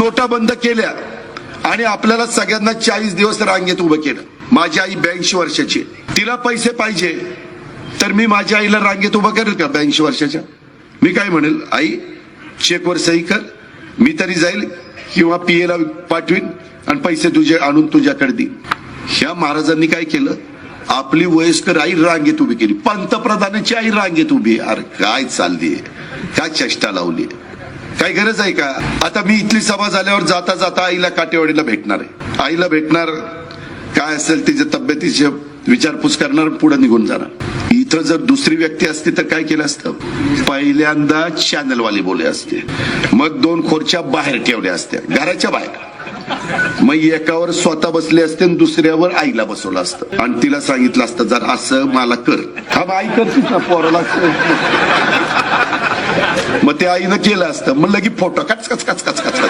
नोटा बंद केल्या आणि आपल्याला सगळ्यांना 40 दिवस रांगेत उभं केलं. माझी आई 82 वर्षाची, तिला पैसे पाहिजे तर मी माझ्या आईला रांगेत उभं करेल का 82 वर्षाच्या? मी काय म्हणेल, आई चेकवर सही कर, मी तरी जाईल किंवा पीएला पाठवीन आणि पैसे तुझे आणून तुझ्याकडे देईन. ह्या महाराजांनी काय केलं, आपली वयस्कर आई रांगेत उभी केली. पंतप्रधानाची आई रांगेत उभी. अरे काय चाललीये, काय चेष्टा लावली, काय गरज आहे का? आता मी इथली सभा झाल्यावर जाता जाता आईला काटेवाडीला भेटणार आहे. आईला भेटणार, काय असेल तिच्या तब्येतीची विचारपूस करणार, पुढे निघून जाणार. इथं जर दुसरी व्यक्ती असती तर काय केलं असतं, पहिल्यांदा चॅनलवाले बोले असते, मग 2 खुर्च्या बाहेर ठेवल्या असत्या घराच्या बाहेर, मग एकावर स्वतः बसले असते आणि दुसऱ्यावर आईला बसवलं असतं आणि तिला सांगितलं असतं जर असं मला कर. हा आई करतीच ना पोराला. मग त्या आईनं केलं असतं, म्हणलं की फोटो कच कच कच कच कच.